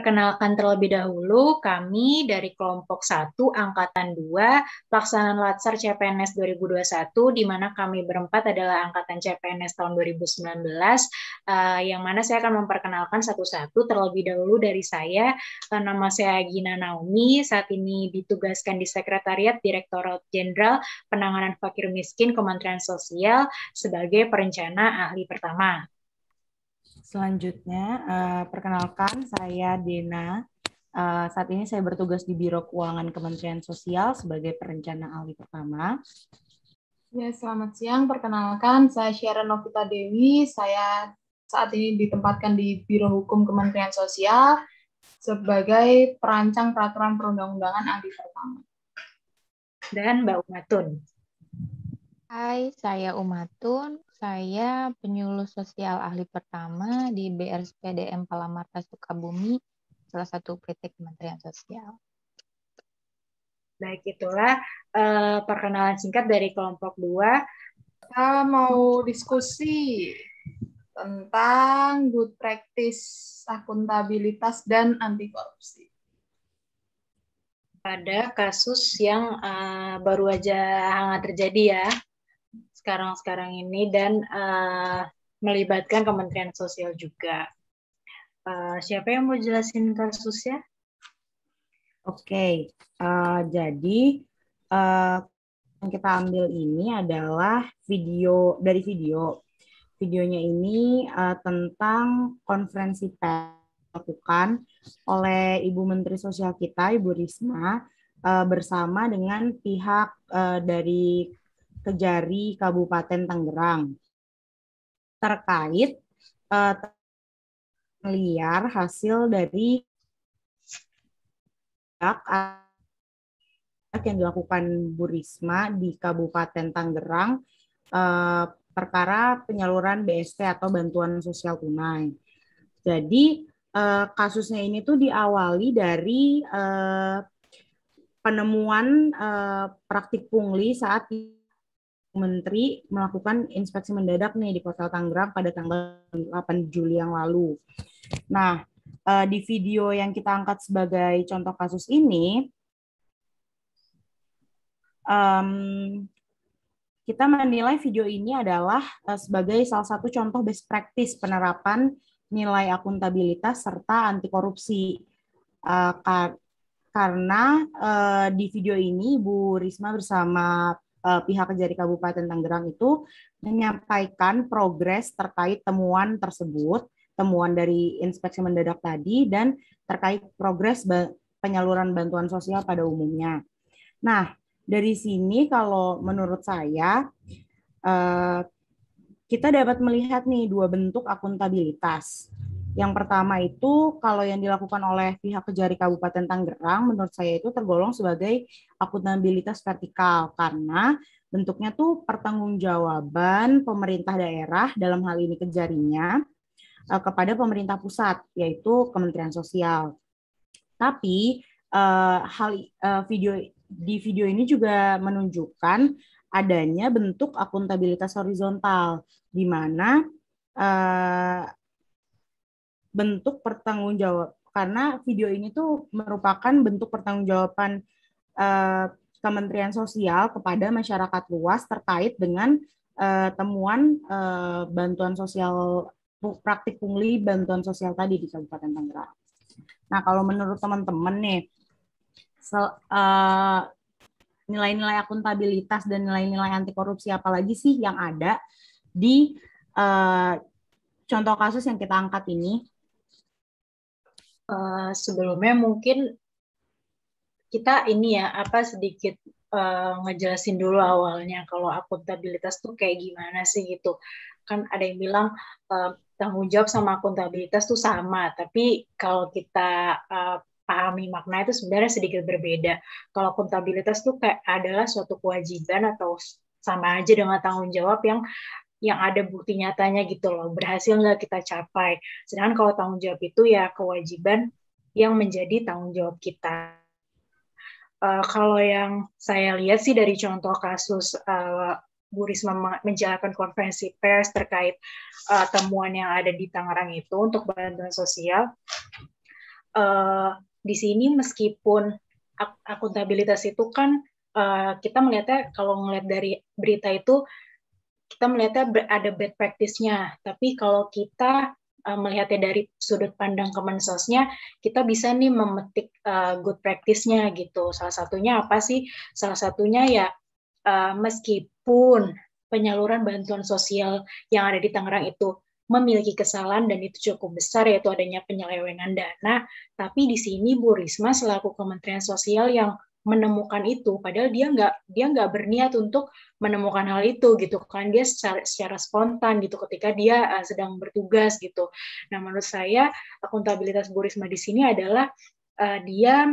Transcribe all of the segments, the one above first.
Perkenalkan terlebih dahulu, kami dari kelompok 1, Angkatan 2, Pelaksanaan Latsar CPNS 2021, di mana kami berempat adalah Angkatan CPNS tahun 2019, yang mana saya akan memperkenalkan satu-satu terlebih dahulu dari saya. Nama saya Gina Naomi, saat ini ditugaskan di Sekretariat Direktorat Jenderal Penanganan Fakir Miskin Kementerian Sosial sebagai perencana ahli pertama. Selanjutnya, perkenalkan saya Dena. Saat ini saya bertugas di Biro Keuangan Kementerian Sosial sebagai perencana ahli pertama. Ya, selamat siang. Perkenalkan, saya Syara Novita Dewi. Saya saat ini ditempatkan di Biro Hukum Kementerian Sosial sebagai perancang peraturan perundang-undangan ahli pertama. Dan Mbak Umatun. Hai, saya Umatun. Saya penyuluh sosial ahli pertama di BRSPDM Palamarta Sukabumi, salah satu PT Kementerian Sosial. Baik, itulah perkenalan singkat dari kelompok 2. Kita mau diskusi tentang good practice, akuntabilitas, dan anti korupsi. Pada kasus yang baru aja hangat terjadi ya, sekarang ini, dan melibatkan Kementerian Sosial juga. Siapa yang mau jelasin kasusnya? Oke, jadi yang kita ambil ini adalah videonya ini tentang konferensi pers dilakukan oleh Ibu Menteri Sosial kita, Ibu Risma, bersama dengan pihak dari Kejari Kabupaten Tangerang terkait liar hasil dari yang dilakukan Bu Risma di Kabupaten Tangerang perkara penyaluran BST atau bantuan sosial tunai. Jadi kasusnya ini tuh diawali dari penemuan praktik pungli saat Menteri melakukan inspeksi mendadak nih di Kota Tangerang pada tanggal 8 Juli yang lalu. Nah, di video yang kita angkat sebagai contoh kasus ini, kita menilai video ini adalah sebagai salah satu contoh best practice penerapan nilai akuntabilitas serta anti korupsi. Karena di video ini Bu Risma bersama pihak Kejari Kabupaten Tangerang itu menyampaikan progres terkait temuan tersebut, temuan dari inspeksi mendadak tadi, dan terkait progres penyaluran bantuan sosial pada umumnya. Nah, dari sini kalau menurut saya, kita dapat melihat nih dua bentuk akuntabilitas. Yang pertama itu kalau yang dilakukan oleh pihak Kejari Kabupaten Tangerang, menurut saya itu tergolong sebagai akuntabilitas vertikal karena bentuknya tuh pertanggungjawaban pemerintah daerah, dalam hal ini Kejarinya, kepada pemerintah pusat, yaitu Kementerian Sosial. Tapi di video ini juga menunjukkan adanya bentuk akuntabilitas horizontal, di mana bentuk pertanggungjawab, karena video ini tuh merupakan bentuk pertanggungjawaban Kementerian Sosial kepada masyarakat luas terkait dengan temuan bantuan sosial, praktik pungli bantuan sosial tadi di Kabupaten Tangerang. Nah, kalau menurut teman-teman nih, nilai-nilai akuntabilitas dan nilai-nilai anti korupsi apalagi sih yang ada di contoh kasus yang kita angkat ini? Sebelumnya mungkin kita ini ya sedikit ngejelasin dulu awalnya kalau akuntabilitas tuh kayak gimana sih gitu. Kan ada yang bilang tanggung jawab sama akuntabilitas tuh sama, tapi kalau kita pahami makna itu sebenarnya sedikit berbeda. Kalau akuntabilitas tuh kayak adalah suatu kewajiban atau sama aja dengan tanggung jawab yang ada bukti nyatanya gitu loh, berhasil nggak kita capai. Sedangkan kalau tanggung jawab itu ya kewajiban yang menjadi tanggung jawab kita. Kalau yang saya lihat sih dari contoh kasus Bu Risma menjalankan konferensi pers terkait temuan yang ada di Tangerang itu untuk bantuan sosial, di sini meskipun akuntabilitas itu kan kita melihatnya, kalau ngelihat dari berita itu kita melihatnya ada bad practice-nya, tapi kalau kita melihatnya dari sudut pandang Kemensosnya, kita bisa nih memetik good practice-nya gitu. Salah satunya apa sih? Salah satunya ya meskipun penyaluran bantuan sosial yang ada di Tangerang itu memiliki kesalahan dan itu cukup besar, yaitu adanya penyelewengan dana, tapi di sini Bu Risma selaku Kementerian Sosial yang menemukan itu, padahal dia nggak berniat untuk menemukan hal itu gitu kan, dia secara spontan gitu ketika dia sedang bertugas gitu. Nah, menurut saya akuntabilitas Bu Risma di sini adalah dia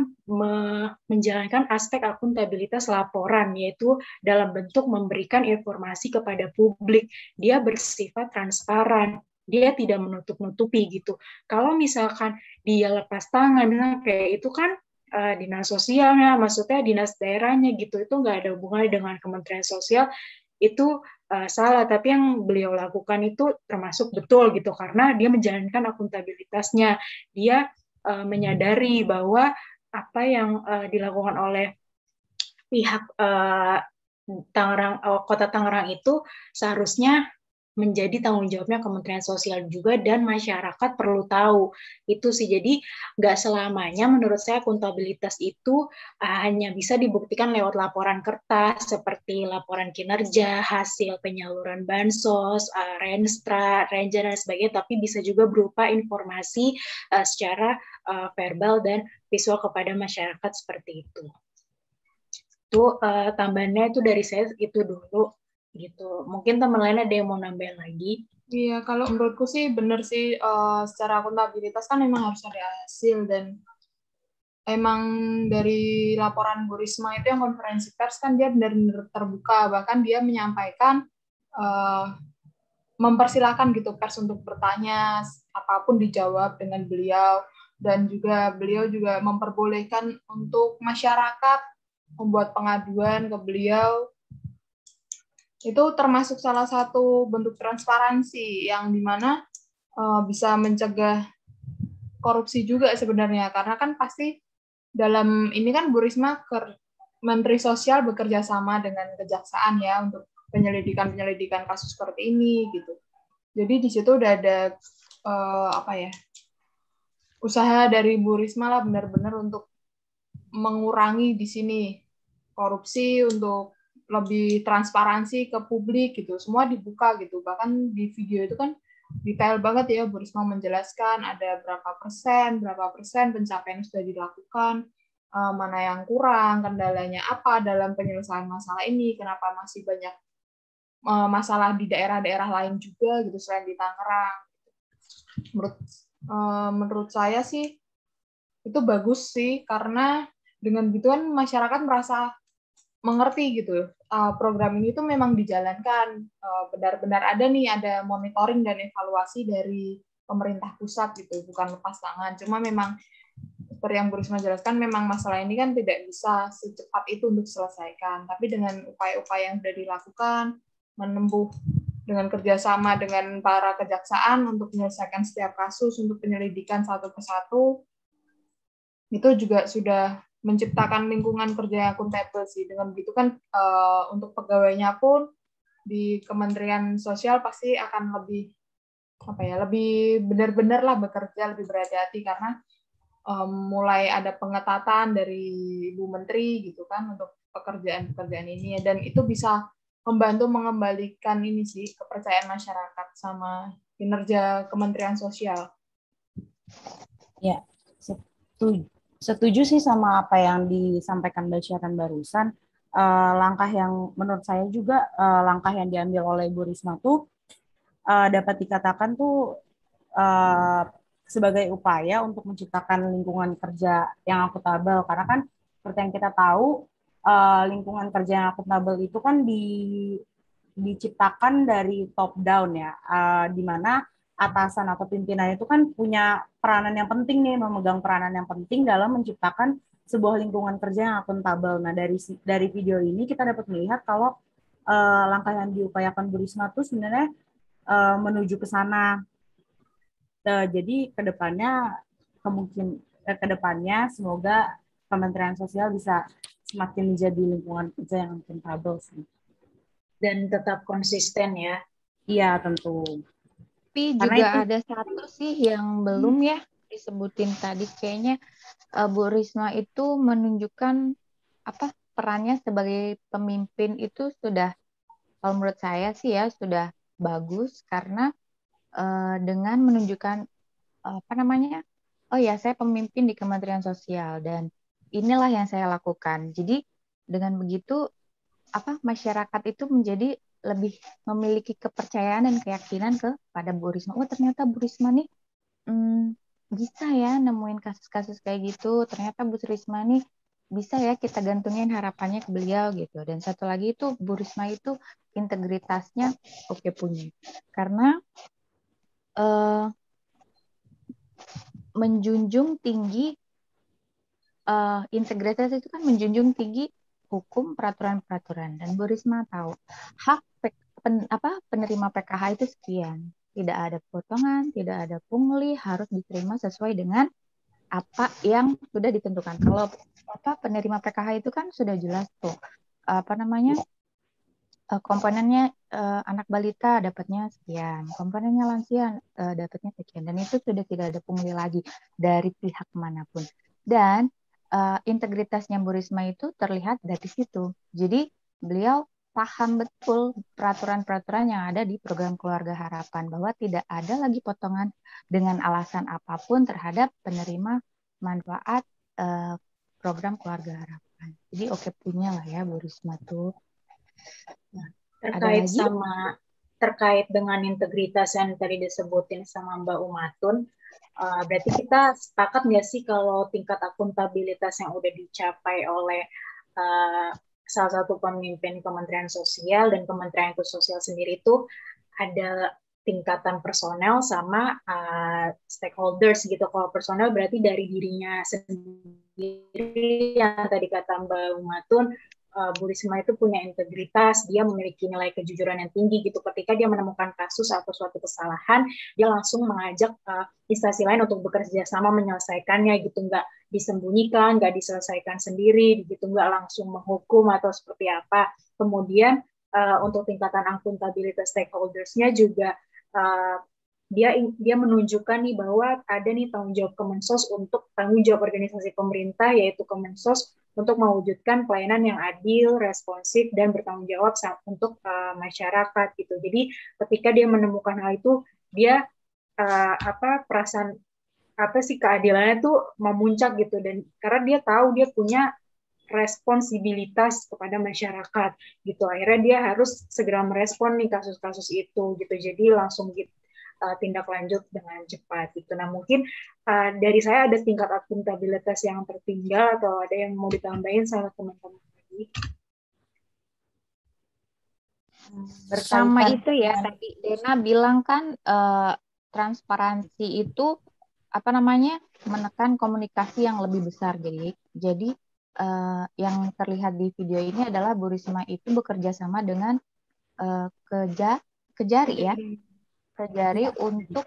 menjalankan aspek akuntabilitas laporan, yaitu dalam bentuk memberikan informasi kepada publik. Dia bersifat transparan, dia tidak menutup-nutupi gitu. Kalau misalkan dia lepas tangan, kayak itu kan dinas sosialnya, maksudnya dinas daerahnya gitu, itu nggak ada hubungannya dengan Kementerian Sosial, itu salah. Tapi yang beliau lakukan itu termasuk betul gitu, karena dia menjalankan akuntabilitasnya, dia menyadari bahwa apa yang dilakukan oleh pihak Tangerang, Kota Tangerang itu seharusnya menjadi tanggung jawabnya Kementerian Sosial juga, dan masyarakat perlu tahu itu sih. Jadi nggak selamanya menurut saya akuntabilitas itu hanya bisa dibuktikan lewat laporan kertas seperti laporan kinerja, hasil penyaluran bansos, renstra, renja dan sebagainya, tapi bisa juga berupa informasi secara verbal dan visual kepada masyarakat seperti itu. Itu tambahannya itu dari saya itu dulu gitu. Mungkin teman lain ada yang mau nambahin lagi? Iya, kalau menurutku sih benar sih, secara akuntabilitas kan memang harus ada hasil, dan emang dari laporan Bu Risma itu yang konferensi pers kan dia benar-benar terbuka, bahkan dia menyampaikan mempersilahkan gitu pers untuk bertanya, apapun dijawab dengan beliau, dan juga beliau juga memperbolehkan untuk masyarakat membuat pengaduan ke beliau. Itu termasuk salah satu bentuk transparansi yang dimana bisa mencegah korupsi juga sebenarnya, karena kan pasti dalam ini kan Bu Risma Menteri Sosial bekerja sama dengan kejaksaan ya untuk penyelidikan kasus seperti ini gitu. Jadi di situ udah ada usaha dari Bu Risma lah benar-benar untuk mengurangi di sini korupsi, untuk lebih transparansi ke publik gitu, semua dibuka gitu. Bahkan di video itu kan detail banget ya Bu Risma menjelaskan ada berapa persen pencapaian yang sudah dilakukan, mana yang kurang, kendalanya apa dalam penyelesaian masalah ini, kenapa masih banyak masalah di daerah-daerah lain juga gitu selain di Tangerang. Menurut saya sih itu bagus sih, karena dengan gituan masyarakat merasa mengerti gitu, program ini tuh memang dijalankan, benar-benar ada monitoring dan evaluasi dari pemerintah pusat gitu, bukan lepas tangan. Cuma memang seperti yang Bu Risma jelaskan, memang masalah ini kan tidak bisa secepat itu untuk diselesaikan, tapi dengan upaya-upaya yang sudah dilakukan, menempuh dengan kerjasama dengan para kejaksaan untuk menyelesaikan setiap kasus, untuk penyelidikan satu persatu, itu juga sudah menciptakan lingkungan kerja yang akuntabel sih. Dengan begitu kan untuk pegawainya pun di Kementerian Sosial pasti akan lebih lebih benar-benar lah bekerja, lebih berhati-hati, karena mulai ada pengetatan dari Ibu Menteri gitu kan untuk pekerjaan-pekerjaan ini, dan itu bisa membantu mengembalikan ini sih kepercayaan masyarakat sama kinerja Kementerian Sosial. Ya, setuju sih sama apa yang disampaikan Mbak Syaran barusan. Langkah yang menurut saya juga langkah yang diambil oleh Bu Risma tuh dapat dikatakan tuh sebagai upaya untuk menciptakan lingkungan kerja yang akuntabel, karena kan seperti yang kita tahu lingkungan kerja yang akuntabel itu kan diciptakan dari top down ya, di mana atasan atau pimpinan itu kan punya peranan yang penting nih, memegang peranan yang penting dalam menciptakan sebuah lingkungan kerja yang akuntabel. Nah, dari video ini kita dapat melihat kalau langkah yang diupayakan Bu Risma itu sebenarnya menuju ke sana. Jadi kedepannya ke depannya semoga Kementerian Sosial bisa semakin menjadi lingkungan kerja yang akuntabel sih. Dan tetap konsisten ya. Iya, tentu. Tapi Karena juga itu ada satu sih yang belum ya disebutin tadi, kayaknya Bu Risma itu menunjukkan perannya sebagai pemimpin itu sudah, kalau menurut saya sih ya, sudah bagus karena dengan menunjukkan oh ya, saya pemimpin di Kementerian Sosial dan inilah yang saya lakukan. Jadi dengan begitu masyarakat itu menjadi lebih memiliki kepercayaan dan keyakinan kepada Bu Risma. Oh, ternyata Bu Risma nih bisa ya nemuin kasus-kasus kayak gitu. Ternyata Bu Risma nih bisa ya kita gantungin harapannya ke beliau gitu. Dan satu lagi itu Bu Risma itu integritasnya oke punya. Karena menjunjung tinggi integritas itu kan menjunjung tinggi hukum, peraturan-peraturan. Dan Bu Risma tahu hak penerima PKH itu sekian. Tidak ada potongan, tidak ada pungli, harus diterima sesuai dengan apa yang sudah ditentukan. Kalau penerima PKH itu kan sudah jelas tuh komponennya, anak balita dapatnya sekian, komponennya lansia dapatnya sekian, dan itu sudah tidak ada pungli lagi dari pihak manapun. Dan integritasnya Bu Risma itu terlihat dari situ. Jadi beliau paham betul peraturan-peraturan yang ada di program Keluarga Harapan, bahwa tidak ada lagi potongan dengan alasan apapun terhadap penerima manfaat program Keluarga Harapan. Jadi oke punya lah ya Bu Risma tuh. Terkait dengan integritas yang tadi disebutin sama Mbak Umatun, berarti kita sepakat nggak sih kalau tingkat akuntabilitas yang udah dicapai oleh salah satu pemimpin Kementerian Sosial dan Kementerian Sosial sendiri itu ada tingkatan personel sama stakeholders gitu. Kalau personel berarti dari dirinya sendiri yang tadi kata Mbak Umatun, Bu Risma itu punya integritas, dia memiliki nilai kejujuran yang tinggi gitu. Ketika dia menemukan kasus atau suatu kesalahan, dia langsung mengajak instansi lain untuk bekerja sama menyelesaikannya gitu, nggak disembunyikan, nggak diselesaikan sendiri gitu, nggak langsung menghukum atau seperti apa. Kemudian untuk tingkatan akuntabilitas stakeholders-nya juga dia menunjukkan nih bahwa ada nih tanggung jawab Kemensos untuk tanggung jawab organisasi pemerintah, yaitu Kemensos, untuk mewujudkan pelayanan yang adil, responsif, dan bertanggung jawab untuk masyarakat gitu. Jadi ketika dia menemukan hal itu, dia perasaan keadilannya tuh memuncak gitu, dan karena dia tahu dia punya responsibilitas kepada masyarakat gitu. Akhirnya dia harus segera merespon nih kasus-kasus itu gitu. Jadi langsung tindak lanjut dengan cepat gitu. Nah, mungkin dari saya ada tingkat akuntabilitas yang tertinggal, atau ada yang mau ditambahin sama teman-teman lagi? Sama itu ya, tadi Dena bilang kan transparansi itu menekan komunikasi yang lebih besar. Jadi yang terlihat di video ini adalah Bu Risma itu bekerja sama dengan Kejari untuk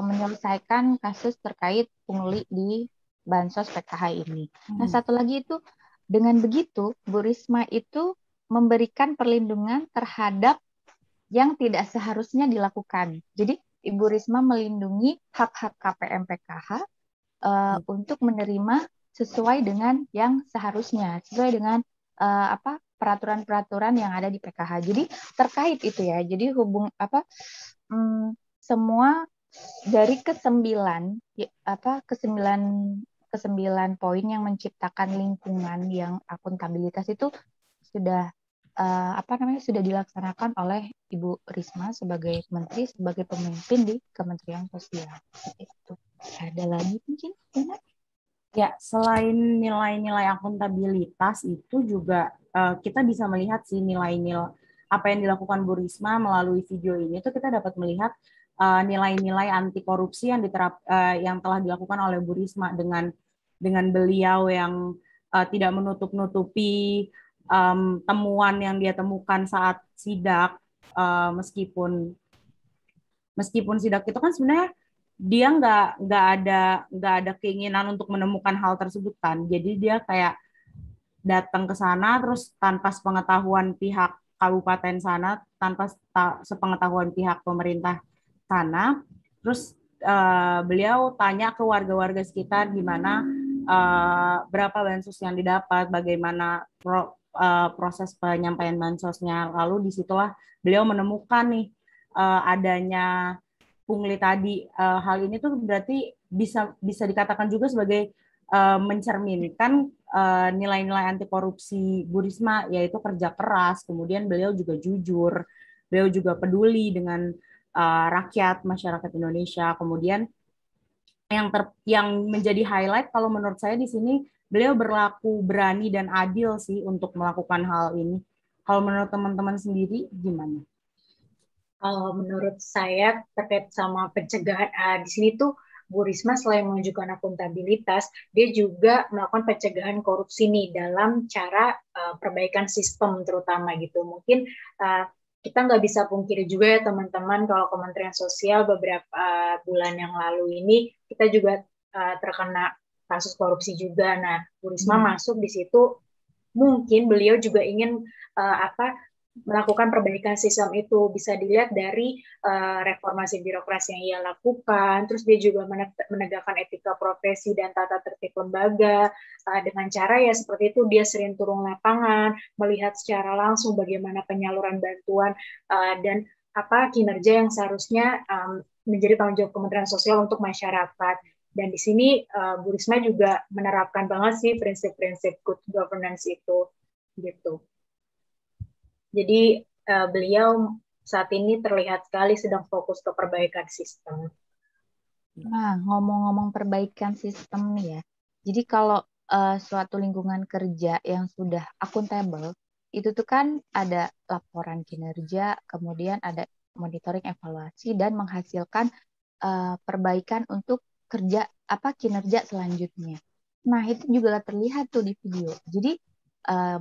menyelesaikan kasus terkait pungli di bansos PKH ini. Nah, satu lagi itu, dengan begitu Bu Risma itu memberikan perlindungan terhadap yang tidak seharusnya dilakukan. Jadi Ibu Risma melindungi hak-hak KPM PKH untuk menerima sesuai dengan yang seharusnya, sesuai dengan peraturan-peraturan yang ada di PKH. Jadi terkait itu ya. Jadi semua dari kesembilan poin yang menciptakan lingkungan yang akuntabilitas itu sudah sudah dilaksanakan oleh Ibu Risma sebagai menteri, sebagai pemimpin di Kementerian Sosial. Itu. Ada lagi mungkin, Dena? Ya, selain nilai-nilai akuntabilitas itu juga kita bisa melihat sih nilai-nilai apa yang dilakukan Bu Risma melalui video ini. Itu kita dapat melihat nilai-nilai anti korupsi yang yang telah dilakukan oleh Bu Risma dengan beliau yang tidak menutup-nutupi temuan yang dia temukan saat sidak, meskipun sidak itu kan sebenarnya dia nggak ada keinginan untuk menemukan hal tersebut kan. Jadi dia kayak datang ke sana terus tanpa sepengetahuan pihak kabupaten sana, tanpa sepengetahuan pihak pemerintah sana, terus beliau tanya ke warga-warga sekitar gimana berapa bansos yang didapat, bagaimana proses penyampaian bansosnya. Lalu disitulah beliau menemukan nih adanya pungli tadi. Hal ini tuh berarti bisa dikatakan juga sebagai mencerminkan nilai-nilai anti korupsi Bu Risma, yaitu kerja keras, kemudian beliau juga jujur, beliau juga peduli dengan rakyat, masyarakat Indonesia. Kemudian yang menjadi highlight kalau menurut saya di sini, beliau berlaku berani dan adil sih untuk melakukan hal ini. Kalau menurut teman-teman sendiri gimana? Kalau menurut saya terkait sama pencegahan di sini tuh Bu Risma selain menunjukkan akuntabilitas, dia juga melakukan pencegahan korupsi nih dalam cara perbaikan sistem terutama gitu. Mungkin kita nggak bisa pungkiri juga ya teman-teman, kalau Kementerian Sosial beberapa bulan yang lalu ini kita juga terkena kasus korupsi juga. Nah, Bu Risma masuk di situ, mungkin beliau juga ingin melakukan perbaikan sistem itu. Bisa dilihat dari reformasi birokrasi yang ia lakukan, terus dia juga menegakkan etika profesi dan tata tertib lembaga, dengan cara ya seperti itu, dia sering turun lapangan, melihat secara langsung bagaimana penyaluran bantuan dan kinerja yang seharusnya menjadi tanggung jawab Kementerian Sosial untuk masyarakat. Dan di sini Bu Risma juga menerapkan banget sih prinsip-prinsip good governance itu, gitu. Jadi beliau saat ini terlihat sekali sedang fokus ke perbaikan sistem. Nah, ngomong-ngomong perbaikan sistem nih ya. Jadi kalau suatu lingkungan kerja yang sudah akuntabel, itu tuh kan ada laporan kinerja, kemudian ada monitoring evaluasi dan menghasilkan perbaikan untuk kinerja selanjutnya. Nah, itu juga terlihat tuh di video. Jadi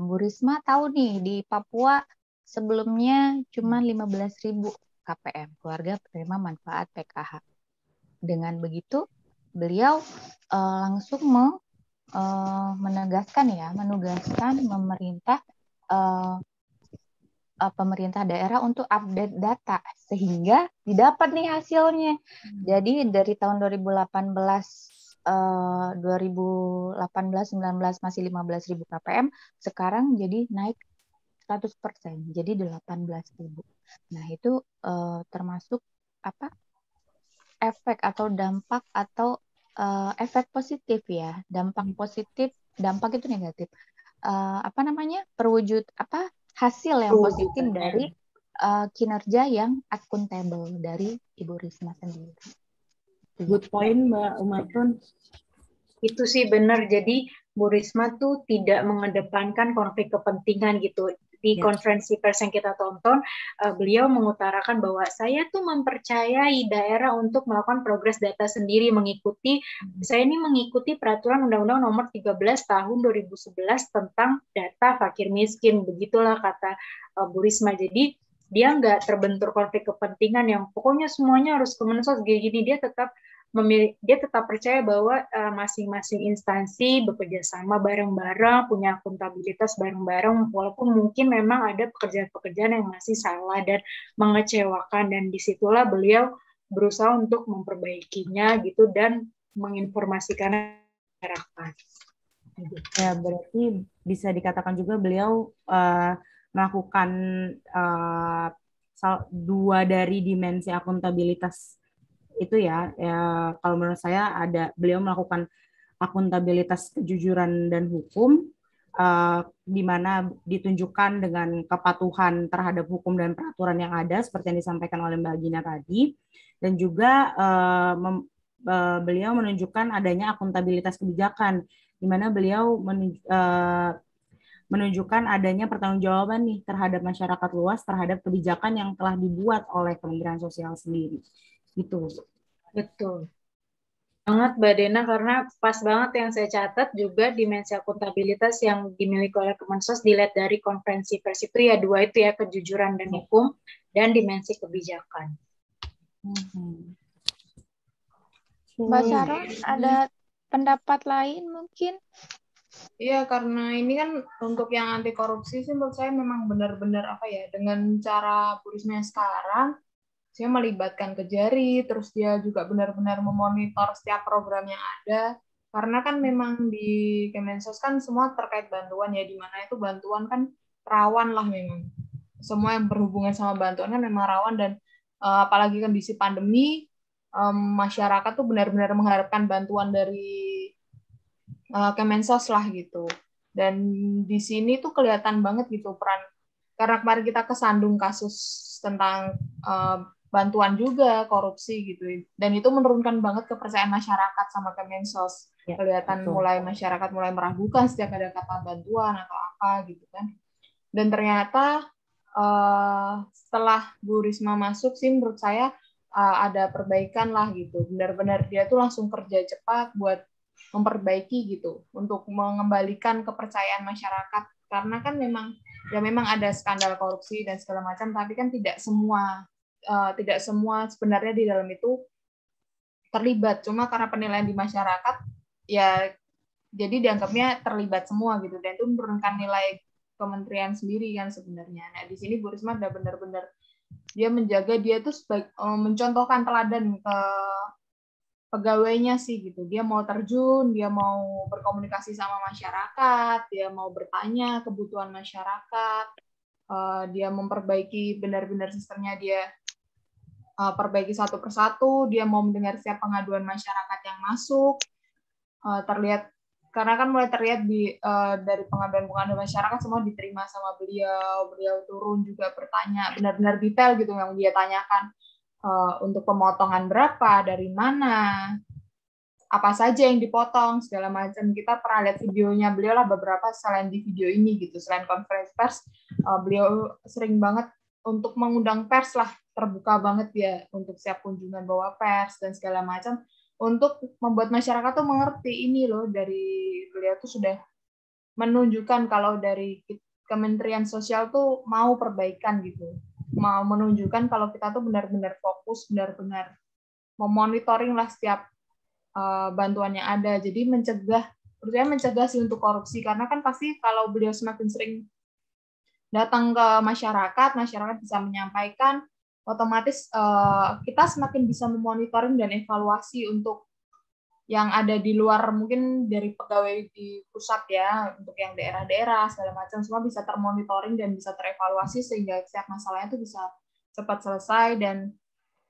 Bu Risma tahu nih di Papua sebelumnya cuma 15.000 KPM, keluarga penerima manfaat PKH. Dengan begitu, beliau langsung menugaskan pemerintah daerah untuk update data sehingga didapat nih hasilnya. Jadi dari tahun 2018 2018-19 masih 15.000 KPM, sekarang jadi naik 100%, jadi 18.000. Nah, itu termasuk efek atau dampak atau efek positif ya. Dampak positif, dampak itu negatif. Hasil yang positif dari kinerja yang akuntabel dari Ibu Risma sendiri. Good point, Mbak Umatun. Itu sih benar. Jadi Bu Risma tuh tidak mengedepankan konflik kepentingan gitu. Di konferensi pers yang kita tonton, beliau mengutarakan bahwa saya tuh mempercayai daerah untuk melakukan progres data sendiri, saya ini mengikuti peraturan Undang-Undang Nomor 13 Tahun 2011 tentang data fakir miskin. Begitulah kata Bu Risma. Jadi dia nggak terbentur konflik kepentingan yang pokoknya semuanya harus Kemensos gini-gini. Dia tetap percaya bahwa masing-masing instansi bekerja sama bareng-bareng, punya akuntabilitas bareng-bareng, walaupun mungkin memang ada pekerjaan-pekerjaan yang masih salah dan mengecewakan, dan disitulah beliau berusaha untuk memperbaikinya gitu dan menginformasikan masyarakat. Ya, berarti bisa dikatakan juga beliau melakukan dua dari dimensi akuntabilitas itu ya, kalau menurut saya beliau melakukan akuntabilitas kejujuran dan hukum, di mana ditunjukkan dengan kepatuhan terhadap hukum dan peraturan yang ada seperti yang disampaikan oleh Mbak Gina tadi, dan juga beliau menunjukkan adanya akuntabilitas kebijakan, di mana beliau menunjukkan adanya pertanggungjawaban nih terhadap masyarakat luas terhadap kebijakan yang telah dibuat oleh Kementerian Sosial sendiri. Gitu. Betul banget Mbak Dena, karena pas banget yang saya catat juga dimensi akuntabilitas yang dimiliki oleh Kemensos dilihat dari konferensi pers itu ya, dua itu ya, kejujuran dan hukum dan dimensi kebijakan. Mbak Sharon ada pendapat lain mungkin? Iya, karena ini kan untuk yang anti korupsi sih menurut saya memang benar-benar apa ya, dengan cara Bu Risma yang sekarang, saya melibatkan Kejari, terus dia juga benar-benar memonitor setiap program yang ada, karena kan memang di Kemensos kan semua terkait bantuan ya, di mana itu bantuan kan rawan lah memang. Semua yang berhubungan sama bantuan kan memang rawan, dan apalagi kondisi pandemi, masyarakat tuh benar-benar mengharapkan bantuan dari Kemensos lah gitu. Dan di sini tuh kelihatan banget gitu peran, karena kemarin kita kesandung kasus tentang bantuan juga korupsi gitu, dan itu menurunkan banget kepercayaan masyarakat sama Kemensos. Ya, Kelihatan betul. mulai masyarakat mulai meragukan setiap ada kata bantuan atau apa gitu kan. Dan ternyata setelah Bu Risma masuk sih menurut saya ada perbaikan lah gitu. Benar-benar dia tuh langsung kerja cepat buat memperbaiki gitu, untuk mengembalikan kepercayaan masyarakat, karena kan memang ya memang ada skandal korupsi dan segala macam, tapi kan tidak semua sebenarnya di dalam itu terlibat, cuma karena penilaian di masyarakat ya jadi dianggapnya terlibat semua gitu, dan itu menurunkan nilai kementerian sendiri kan sebenarnya. Nah di sini Bu Risma udah benar-benar dia menjaga, dia tuh mencontohkan teladan ke pegawainya sih gitu. Dia mau terjun, dia mau berkomunikasi sama masyarakat, dia mau bertanya kebutuhan masyarakat, dia memperbaiki benar-benar sistemnya, dia perbaiki satu persatu, dia mau mendengar setiap pengaduan masyarakat yang masuk. Terlihat, karena kan mulai terlihat dari pengaduan-pengaduan masyarakat semua diterima sama beliau turun juga bertanya, benar-benar detail gitu yang dia tanyakan. Untuk pemotongan berapa, dari mana, apa saja yang dipotong, segala macam. Kita pernah lihat videonya beliau lah beberapa selain di video ini gitu. Selain konferensi pers, beliau sering banget untuk mengundang pers lah, terbuka banget ya untuk siap kunjungan bawa pers dan segala macam, untuk membuat masyarakat tuh mengerti ini loh, dari beliau tuh sudah menunjukkan kalau dari Kementerian Sosial tuh mau perbaikan gitu, mau menunjukkan kalau kita tuh benar-benar fokus, benar-benar memonitoring lah setiap bantuan yang ada. Jadi mencegah sih untuk korupsi, karena kan pasti kalau beliau semakin sering datang ke masyarakat bisa menyampaikan, otomatis kita semakin bisa memonitoring dan evaluasi untuk yang ada di luar, mungkin dari pegawai di pusat ya, untuk yang daerah-daerah segala macam, semua bisa termonitoring dan bisa terevaluasi, sehingga setiap masalahnya itu bisa cepat selesai, dan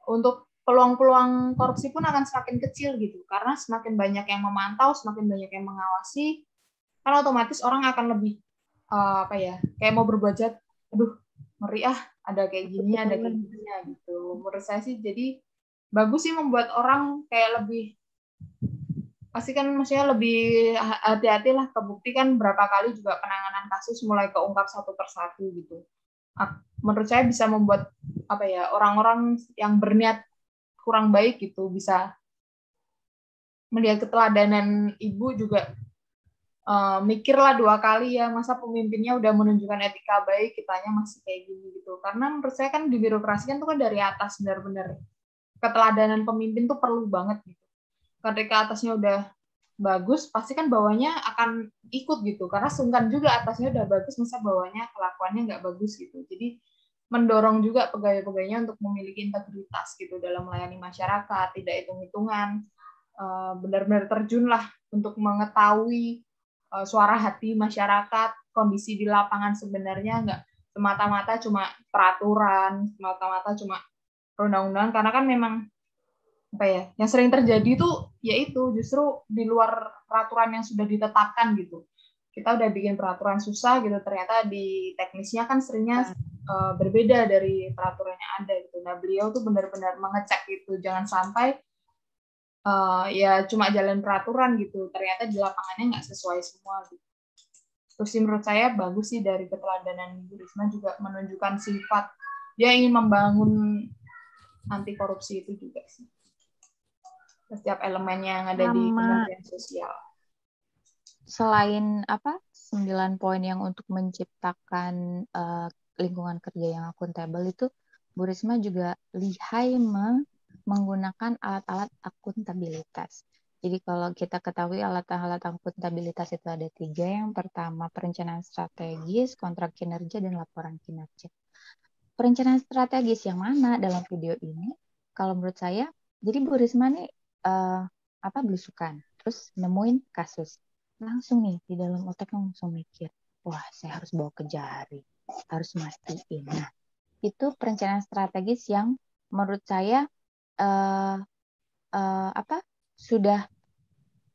untuk peluang-peluang korupsi pun akan semakin kecil gitu, karena semakin banyak yang memantau, semakin banyak yang mengawasi, kan otomatis orang akan lebih kayak mau berbuat jahat, aduh ngeri ada kayak gini, ada kayak gininya gitu. Menurut saya sih jadi bagus sih membuat orang kayak lebih, pasti kan maksudnya lebih hati-hati lah, kebukti kan berapa kali juga penanganan kasus mulai keungkap satu persatu gitu. Menurut saya bisa membuat orang-orang yang berniat kurang baik gitu bisa melihat keteladanan ibu juga, mikirlah dua kali ya, masa pemimpinnya udah menunjukkan etika baik, kitanya masih kayak gini gitu. Karena menurut saya kan di birokrasi kan tuh kan dari atas, benar-benar keteladanan pemimpin tuh perlu banget gitu. Ketika atasnya udah bagus, pasti kan bawahnya akan ikut gitu, karena sungkan juga atasnya udah bagus, masa bawahnya kelakuannya nggak bagus gitu. Jadi mendorong juga pegawai-pegawainya untuk memiliki integritas gitu dalam melayani masyarakat, tidak hitung-hitungan, benar-benar terjun lah untuk mengetahui suara hati masyarakat, kondisi di lapangan sebenarnya, nggak semata-mata cuma peraturan, semata-mata cuma perundang-undangan, karena kan memang yang sering terjadi tuh yaitu justru di luar peraturan yang sudah ditetapkan gitu. Kita udah bikin peraturan susah gitu, ternyata di teknisnya kan seringnya berbeda dari peraturan yang ada gitu. Nah beliau tuh benar-benar mengecek gitu, jangan sampai ya cuma jalan peraturan gitu, ternyata di lapangannya nggak sesuai semua gitu. Terus sih menurut saya bagus sih dari keteladanan Bu Risma juga menunjukkan sifat dia ingin membangun anti korupsi itu juga sih. Setiap elemennya yang ada di Kementerian Sosial. Selain 9 poin yang untuk menciptakan lingkungan kerja yang akuntabel itu, Bu Risma juga lihai menggunakan alat-alat akuntabilitas. Jadi kalau kita ketahui alat-alat akuntabilitas itu ada 3. Yang pertama perencanaan strategis, kontrak kinerja, dan laporan kinerja. Perencanaan strategis yang mana dalam video ini? Kalau menurut saya, jadi Bu Risma nih belusukan, terus nemuin kasus. Langsung nih di dalam otaknya langsung mikir, wah saya harus bawa ke jari, harus mastiin. Nah, itu perencanaan strategis yang menurut saya sudah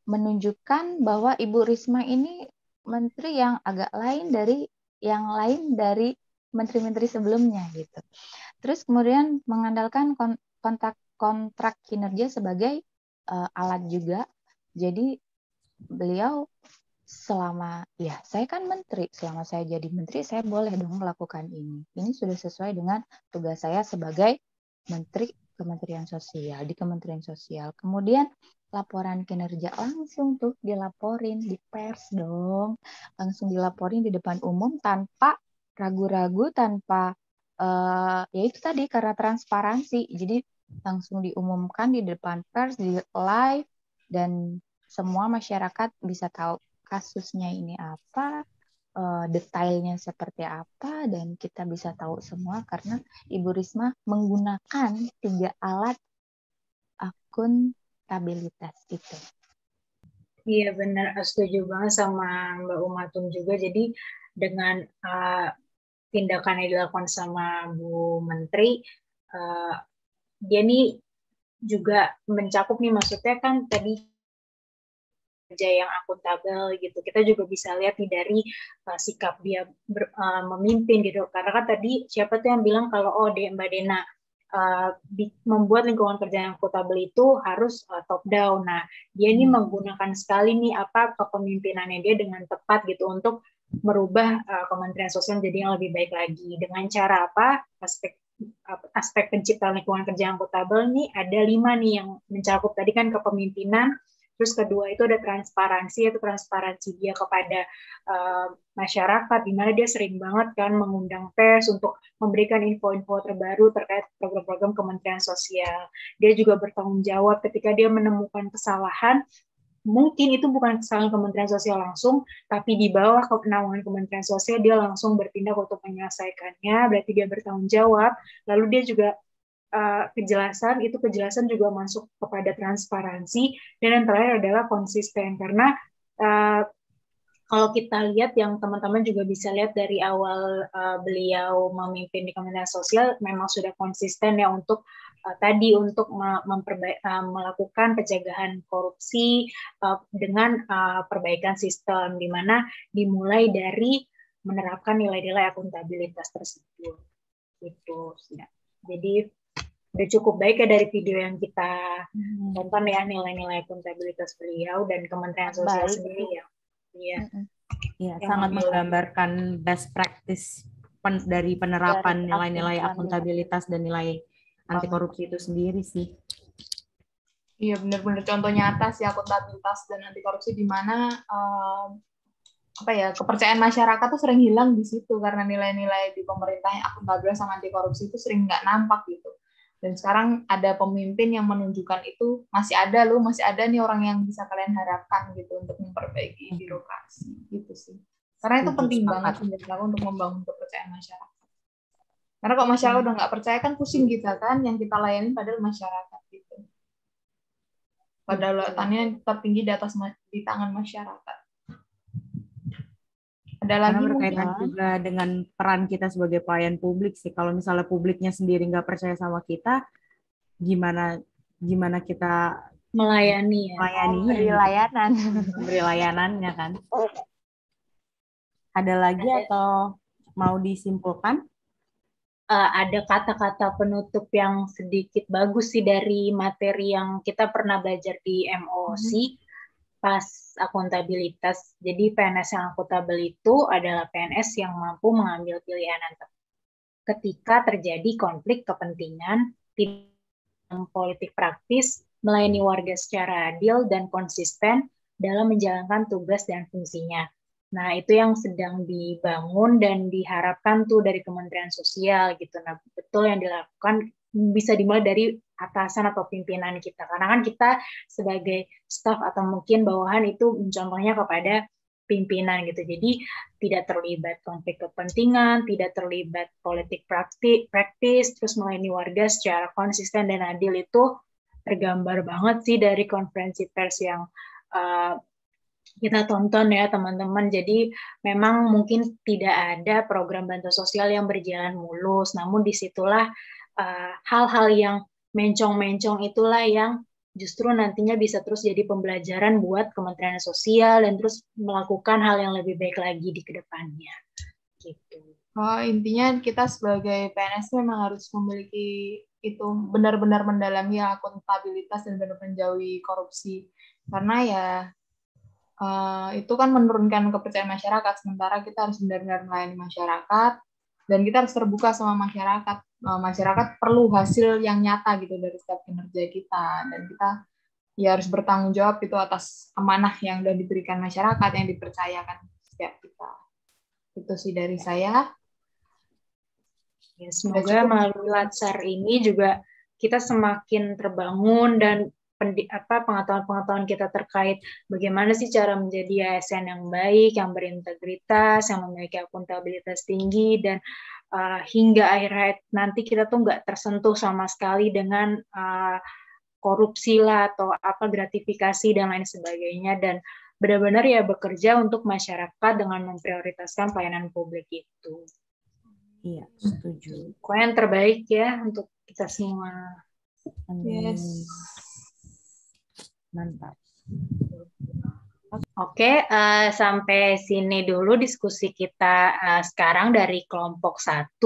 menunjukkan bahwa Ibu Risma ini menteri yang agak lain dari menteri-menteri sebelumnya gitu. Terus kemudian mengandalkan kontrak kinerja sebagai alat juga. Jadi beliau selama saya kan menteri, selama saya jadi menteri saya boleh dong melakukan ini. Ini sudah sesuai dengan tugas saya sebagai menteri Kementerian Sosial di Kementerian Sosial. Kemudian laporan kinerja langsung tuh dilaporin di pers dong, langsung dilaporin di depan umum tanpa ragu-ragu, tanpa ya itu tadi karena transparansi. Jadi langsung diumumkan di depan pers, di live, dan semua masyarakat bisa tahu kasusnya ini apa, detailnya seperti apa, dan kita bisa tahu semua karena Ibu Risma menggunakan 3 alat akuntabilitas itu. Iya benar, setuju banget sama Mbak Umatun juga. Jadi dengan tindakan yang dilakukan sama Bu Menteri, dia nih juga mencakup nih, maksudnya kan tadi kerja yang akuntabel gitu. Kita juga bisa lihat nih dari sikap dia memimpin gitu. Karena kan tadi siapa tuh yang bilang kalau Mbak Dena membuat lingkungan kerja yang akuntabel itu harus top down. Nah, dia ini menggunakan sekali nih kepemimpinannya dia dengan tepat gitu untuk merubah Kementerian Sosial jadi yang lebih baik lagi. Dengan cara apa? Aspek penciptaan lingkungan kerja yang akuntabel nih ada 5 nih yang mencakup tadi kan kepemimpinan. Terus kedua itu ada transparansi, yaitu transparansi dia kepada masyarakat, di mana dia sering banget kan mengundang pers untuk memberikan info-info terbaru terkait program-program Kementerian Sosial. Dia juga bertanggung jawab ketika dia menemukan kesalahan, mungkin itu bukan kesalahan Kementerian Sosial langsung, tapi di bawah kewenangan Kementerian Sosial dia langsung bertindak untuk menyelesaikannya, berarti dia bertanggung jawab. Lalu dia juga kejelasan juga masuk kepada transparansi, dan yang terakhir adalah konsisten, karena kalau kita lihat yang teman-teman juga bisa lihat dari awal beliau memimpin di Kementerian Sosial memang sudah konsisten ya untuk melakukan pencegahan korupsi dengan perbaikan sistem, di mana dimulai dari menerapkan nilai-nilai akuntabilitas tersebut gitu. Jadi udah cukup baik ya dari video yang kita tonton ya, nilai-nilai akuntabilitas beliau dan Kementerian Sosial sendiri ya. Iya, sangat menggambarkan best practice dari penerapan nilai-nilai akuntabilitas dan nilai anti korupsi itu sendiri sih. Iya, benar-benar contoh nyata sih akuntabilitas dan anti korupsi, di mana kepercayaan masyarakat tuh sering hilang di situ karena nilai-nilai di pemerintah yang akuntabel sama anti korupsi itu sering nggak nampak gitu. Dan sekarang ada pemimpin yang menunjukkan itu masih ada nih orang yang bisa kalian harapkan gitu untuk memperbaiki birokrasi gitu sih. Karena itu penting banget menurut aku untuk membangun kepercayaan masyarakat. Karena kalau masyarakat udah nggak percaya kan pusing kita kan, yang kita layani padahal masyarakat gitu. Padahal letaknya tertinggi di tangan masyarakat. Karena berkaitan juga dengan peran kita sebagai pelayan publik sih. Kalau misalnya publiknya sendiri nggak percaya sama kita, gimana kita memberi layanannya kan? Ada lagi atau mau disimpulkan? Ada kata-kata penutup yang sedikit bagus sih dari materi yang kita pernah belajar di MOC. Pas akuntabilitas. Jadi PNS yang akuntabel itu adalah PNS yang mampu mengambil pilihan ketika terjadi konflik kepentingan, tidak politik praktis, melayani warga secara adil dan konsisten dalam menjalankan tugas dan fungsinya. Nah, itu yang sedang dibangun dan diharapkan tuh dari Kementerian Sosial gitu. Nah, betul yang dilakukan bisa dimulai dari atasan atau pimpinan kita. Karena kan kita sebagai staff atau mungkin bawahan itu mencontohnya kepada pimpinan gitu. Jadi tidak terlibat konflik kepentingan, tidak terlibat politik praktis, terus melayani warga secara konsisten dan adil itu tergambar banget sih dari konferensi pers yang kita tonton ya teman-teman. Jadi memang mungkin tidak ada program bantuan sosial yang berjalan mulus, namun disitulah hal-hal yang mencong-mencong itulah yang justru nantinya bisa terus jadi pembelajaran buat Kementerian Sosial dan terus melakukan hal yang lebih baik lagi di kedepannya. Gitu. Oh, intinya kita sebagai PNS memang harus memiliki itu benar-benar mendalami akuntabilitas dan benar menjauhi korupsi. Karena ya itu kan menurunkan kepercayaan masyarakat, sementara kita harus benar-benar melayani masyarakat dan kita harus terbuka sama masyarakat. Masyarakat perlu hasil yang nyata gitu dari setiap kinerja kita, dan kita ya harus bertanggung jawab itu atas amanah yang sudah diberikan masyarakat yang dipercayakan setiap kita. Itu sih dari saya. Ya, semoga melalui Latsar ini juga kita semakin terbangun dan pengetahuan-pengetahuan kita terkait bagaimana sih cara menjadi ASN yang baik, yang berintegritas, yang memiliki akuntabilitas tinggi, dan hingga akhir nanti kita tuh nggak tersentuh sama sekali dengan korupsi lah atau gratifikasi dan lain sebagainya, dan benar-benar ya bekerja untuk masyarakat dengan memprioritaskan pelayanan publik itu. Iya, setuju. Pokoknya yang terbaik ya untuk kita semua. Yes. Mantap. Oke, sampai sini dulu diskusi kita sekarang dari kelompok 1,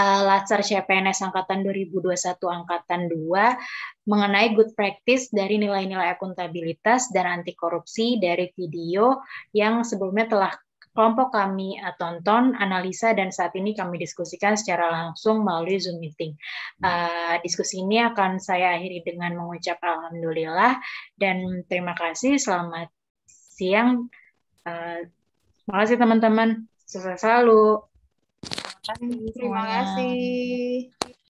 Latsar CPNS Angkatan 2021 Angkatan 2, mengenai good practice dari nilai-nilai akuntabilitas dan anti korupsi dari video yang sebelumnya telah kelompok kami tonton, analisa, dan saat ini kami diskusikan secara langsung melalui Zoom meeting. Diskusi ini akan saya akhiri dengan mengucap alhamdulillah dan terima kasih. Selamat siang. Terima kasih teman-teman. Sukses selalu. Terima kasih.